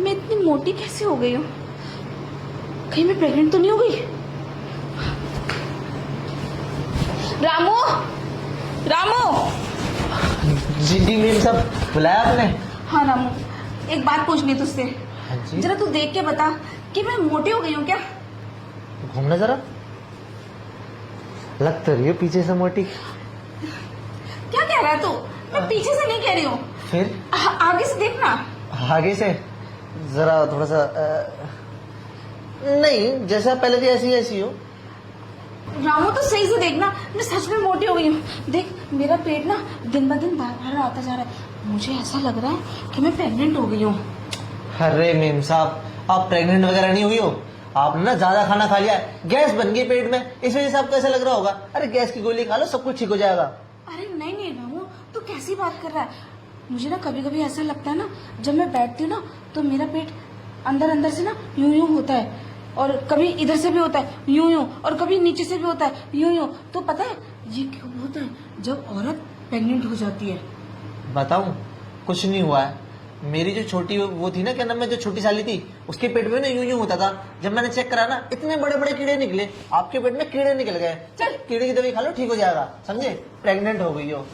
मैं इतनी मोटी कैसे हो गई हूँ? कहीं मैं प्रेग्नेंट तो नहीं हो गई? रामू, रामू। जी जी मेम साहब, बुलाया आपने? हाँ रामू, एक बात पूछनी तुझसे। हाँ जी। जरा तू देख के बता कि मैं मोटी हो गई हूँ क्या? घूमना जरा, लग तो रही है पीछे से मोटी। क्या कह रहा है तू? मैं पीछे से नहीं कह रही हूँ, फिर आगे से देखना। आगे से जरा थोड़ा सा नहीं, जैसा पहले थी ऐसी ऐसी हो। रामू तो सही से देखना, मैं सच में मोटी हो गई हूँ। देख मेरा पेट ना दिन ब दिन बाहर आता जा रहा है। मुझे ऐसा लग रहा है कि मैं प्रेग्नेंट हो गई हूँ। अरे मेम साहब, आप प्रेग्नेंट वगैरह नहीं हुई हो। आपने ना ज्यादा खाना खा लिया है, गैस बन गई पेट में, इस वजह से आपको ऐसा लग रहा होगा। अरे गैस की गोली खा लो, सब कुछ ठीक हो जाएगा। अरे नहीं नहीं रामू, तू कैसी बात कर रहा है? मुझे ना कभी कभी ऐसा लगता है ना, जब मैं बैठती हूँ ना तो मेरा पेट अंदर अंदर से ना यूं यूं होता है, और कभी इधर से भी होता है यूं यूं, और कभी नीचे से भी होता है यूं यूं। तो पता है ये क्यों होता है जब औरत प्रेग्नेंट हो जाती है? बताऊं, कुछ नहीं हुआ है। मेरी जो छोटी वो थी ना, क्या नाम है, जो छोटी साली थी, उसके पेट में ना यूं यूं होता था। जब मैंने चेक करा ना, इतने बड़े बड़े कीड़े निकले। आपके पेट में कीड़े निकल गए। चल कीड़े की दवाई खा लो, ठीक हो जाएगा। समझे? प्रेग्नेंट हो गई हो।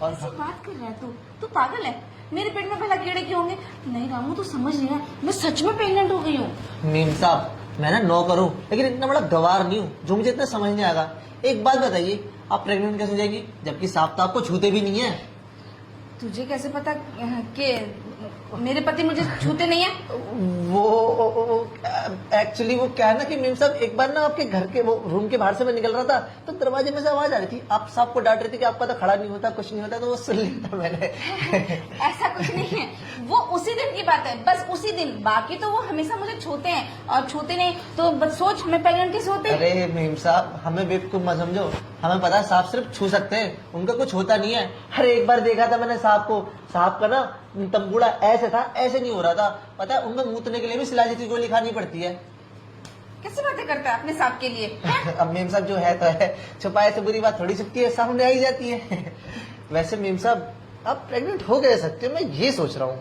और कैसी बात कर रहा है तू पागल है? मेरे पेट में भला कीड़े क्यों होंगे? नहीं रामू, तू समझ नहीं है, मैं सच में प्रेग्नेंट हो गई हूँ। मीम साहब, मैं ना नौ करूं, लेकिन इतना बड़ा गवार नहीं हूँ जो मुझे इतना समझ नहीं आएगा। एक बात बताइए, आप प्रेग्नेंट कैसे हो जाएगी जबकि सांप तो आपको छूते भी नहीं है? तुझे कैसे पता कि मेरे पति मुझे छूते नहीं है? वो एक्चुअली वो क्या है ना कि मीम साहब, एक बार ना आपके घर के वो रूम के बाहर से मैं निकल रहा था, तो दरवाजे में से आवाज आ रही थी। आप सांप को डांट रही थी कि आपका तो खड़ा नहीं होता, कुछ नहीं होता, तो वो सुन लिया था मैंने। ऐसा कुछ नहीं है, वो उसी दिन की बात है, बस उसी दिन। बाकी तो वो हमेशा मुझे छूते हैं, और छूते नहीं तो बस सोच मैं प्रेग्नेंट कैसे होती। अरे मीम साहब, हमें बेवकूफ मत समझो। हमें पता है सांप सिर्फ छू सकते हैं, उनका कुछ होता नहीं है। अरे एक बार देखा था मैंने सांप को, सांप का ना तंबूड़ा ऐसे था, ऐसे नहीं हो रहा था। पता है, उनमें मूतने के लिए भी शिलाजीत की गोली खानी पड़ती है। कैसे बातें करता है अपने सांप के लिए? अब मीम साहब जो है तो है, छुपाए से बुरी बात थोड़ी छुपती है, सामने आ ही जाती है। वैसे मीम साहब, आप प्रेग्नेंट हो गए सकते हो, मैं ये सोच रहा हूँ।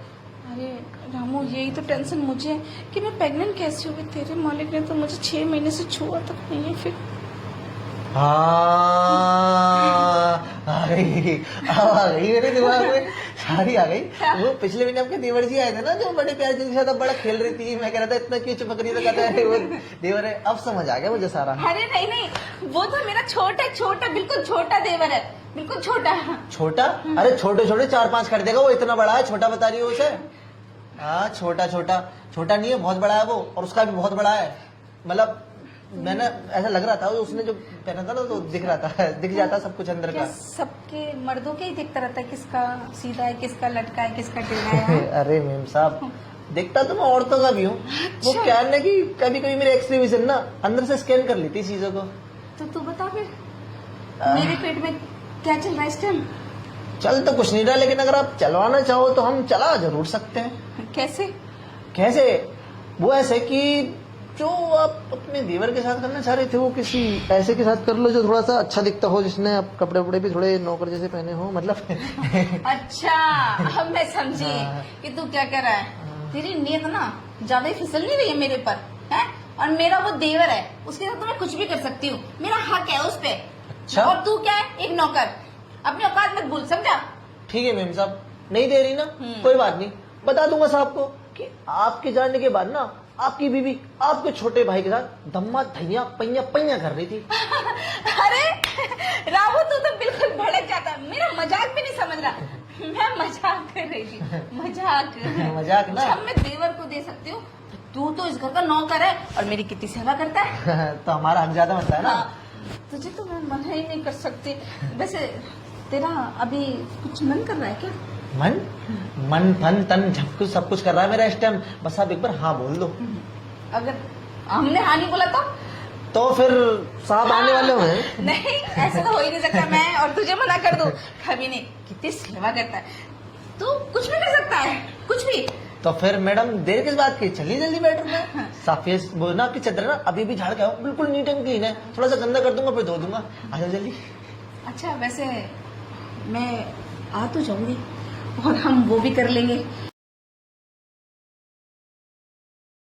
अरे रामू, यही तो टेंशन मुझे है कि मैं प्रेग्नेंट कैसे हो गई। तेरे मालिक ने तो मुझे 6 महीने से छुआ तक नहीं है। फिर हाँ, आ गई मेरे दिमाग में, सारी आ गई। वो पिछले महीने आपके देवर जी आए थे ना, जो बड़े प्यार के साथ बड़ा खेल रही थी। मैं कह रहा था इतना क्यों चिपक रही, तो कहता है वो देवर है। अब समझ आ गया मुझे सारा। अरे नहीं नहीं, वो तो मेरा छोटा बिल्कुल छोटा देवर है, बिल्कुल छोटा। छोटा? अरे छोटे छोटे 4-5 कर देगा वो, इतना बड़ा है, छोटा बता रही हो उसे? हाँ, छोटा छोटा छोटा नहीं है, बहुत बड़ा है वो, और उसका भी बहुत बड़ा है। मतलब मैंने ऐसा लग रहा था, उसने जो पहना था ना तो दिख रहा था, दिख जाता सब कुछ अंदर का। सबके मर्दों के ही दिखता रहता है, किसका सीधा है, किसका लटका है, किसका टेढ़ा है। अरे मेम साहब, देखता तो मैं औरतों का भी हूँ। वो अच्छा। क्या है ना कि कभी कभी मेरे एक्सरे विजन ना अंदर से स्कैन कर लेती चीजों को। तो तू बता फिर, मेरे पेट में क्या चल रहा है इस टाइम? चल तो कुछ नहीं रहा, लेकिन अगर आप चलवाना चाहो तो हम चला जरूर सकते हैं। कैसे? कैसे? वो ऐसे कि जो आप अपने देवर के साथ करना चाह रहे थे, वो किसी ऐसे के साथ कर लो जो थोड़ा सा अच्छा दिखता हो, जिसने आप कपड़े वपड़े भी थोड़े नौकर जैसे पहने हो, मतलब। अच्छा, अब मैं समझी कि तू क्या कर रहा है। तेरी नीयत ना ज्यादा ही फिसल नहीं रही है मेरे पर, है? और मेरा वो देवर है, उसके साथ तो मैं कुछ भी कर सकती हूँ, मेरा हक है उस पे। अच्छा। और तू क्या है? एक नौकर। अपनी औकात मत भूल, समझा? ठीक है मेम साहब, नहीं दे रही ना, कोई बात नहीं। बता दूंगा साहब को कि आपके जाने के बाद ना आपकी बीवी आपके छोटे भाई के साथ धम्मा धैया पैया पैया कर रही थी। अरे रामू, तू तो बिल्कुल भड़क जाता है, मेरा मजाक भी नहीं समझ रहा। मैं मजाक कर रही थी, मजाक। मजाक ना? जब मैं देवर को दे सकती हूँ, तू तो इस घर का नौकर है और मेरी कितनी सेवा करता है। तो हमारा हक ज्यादा बनता है ना। हाँ, तुझे तो मैं मना ही नहीं कर सकती। वैसे तेरा अभी कुछ मन कर रहा है क्या? मन फन तन सब कुछ कर रहा है मेरा इस टाइम। बस आप एक बार हाँ बोल दो। अगर हमने हाँ नहीं बोला तो फिर साहब आने वाले हैं। नहीं, ऐसा तो हो ही नहीं सकता। मैं और तुझे मना कर दूं? कभी नहीं। कितनी सेवा करता है तू, कुछ भी कर सकता है, कुछ भी। तो फिर मैडम देर किस बात की, चलिए जल्दी बेडरूम में। साफियत बोलना, आपकी चादर ना अभी भी झाड़ के आओ, बिल्कुल नीट एंड क्लीन है। थोड़ा सा गंदा कर दूंगा फिर धो दूंगा। आ जाओ जल्दी। अच्छा, वैसे मैं आ तो जाऊंगी और हम वो भी कर लेंगे।